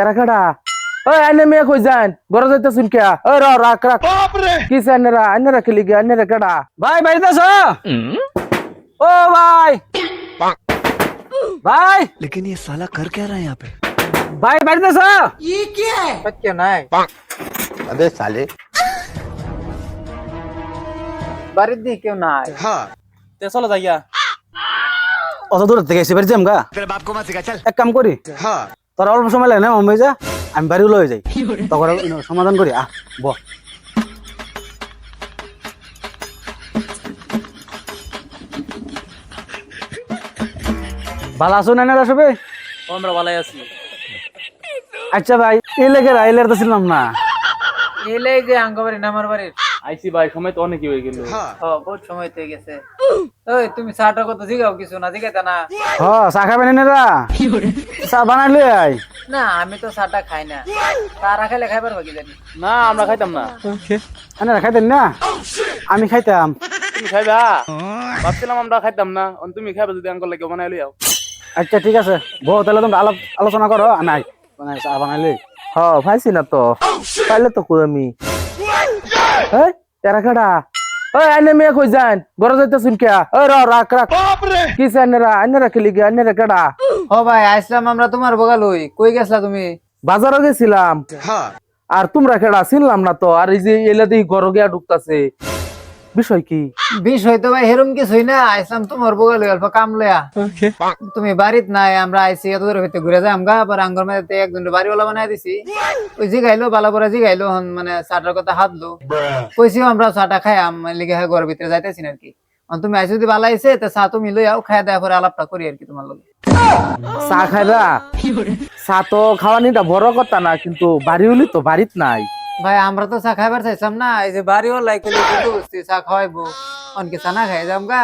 এরা কেডা? ওই আইনে মেয়ে কই যান? ঘরে যাইতেছুন কে? ওই রাখ রাখ। কি আইনেরা? আইনেরা খেলি গে? আইনেরা কেডা? ভাই বাড়িতে আছো? ও ভাই ভাই लेकिन ये साला कर क्या रहा है यहाँ पे? ভাই বাড়িতে আছো? সত্য নাই। अबे साले বাড়ির দিকে কেউ নাই। তে চলো যাইয়া। অত দূর থেকে এসে বাড়ি যাম গা। तेरे बाप को मत सिखा चल। এক কাম করি, তোর অল্প সময় লাগে না মুম্বাই যা, আমি বাড়ি লয়ে যাই, তখন সমাধান করি। ব ভালো আছো না না সবে? আমরা ভালাই আছি। আচ্ছা ভাই, এই লেগে রাইলের তো ছিলাম না। এলে গে আঙ্গবাড়ি না আমার বাড়ির। আইসি ভাই, সময় তো অনেকই হয়ে গেল। বহুত সময় হয়ে গেছে। ওই তুমি চাটা কত জিগাও কিছু না জিগাইতা না? হ চা খাবেন না? চা বানাইলে আই। না আমি তো চাটা খাই না। তারা খাইলে খাইবার বাকি জানি। না আমরা খাইতাম না। না খাইতেন না, আমি খাইতাম। তুমি খাইবা? ভাবছিলাম আমরা খাইতাম না, তুমি খাইবা যদি আঙ্কল লাগে বানাই লই আও। আচ্ছা ঠিক আছে, বউ তাহলে তোমরা আলোচনা করো, আমি আই চা বানাইলে। ভাইছি না তো। পাইলে তো কই আমি। এই এরা কেডা? ওই আইনে মেয়ে কই যান? ঘরে যাইতেছুন কে? ওই রাখ রাখ। কি আইনেরা? আইনেরা খেলি গে? আইনেরা কেডা? ও ভাই আইসলাম আমরা তোমার বগাল হই। কই গেছলা তুমি? বাজারে গেছিলাম। আর তোমরা কেডা? চিনলাম না তো। আর এই যে এলা দেখি ঘর গিয়া ঢুকতাছে, বিষয় কি? বিষয় তো ভাই হেরম কিছুই না। আইসলাম তোমার বগাল হই অল্প কাম লয়া। তুমি বাড়িত নাই, আমরা আইছি এত দূর হইতে ঘুরে যাই আমগা। আবার আঙ্গর মধ্যে একজন বাড়িওয়ালা বানাই দিছি। ওই জিগাইলো বালা পরে জিগাইলো, মানে চাটার কথা হাতলো। কইছিও আমরা চাটা খাই লিগে ঘরের ভিতরে যাইতেছি না আর কি। তুমি আইসো যদি ভালো আইছে তা চা তুমি লই আও, খাইয়া দেওয়া পরে আলাপটা করি আর কি তোমার লগে। চা খাইবা? চা তো খাওয়ানিটা বড় কথা না, কিন্তু বাড়ি হলি তো বাড়িত নাই। ভাই আমরা তো চা খাইবার চাইছিলাম না, এই যে বাড়িওয়ালা কইলে কিন্তু বুঝছি চা খাওয়াইবো, অনকে চা না খাই যাম গা।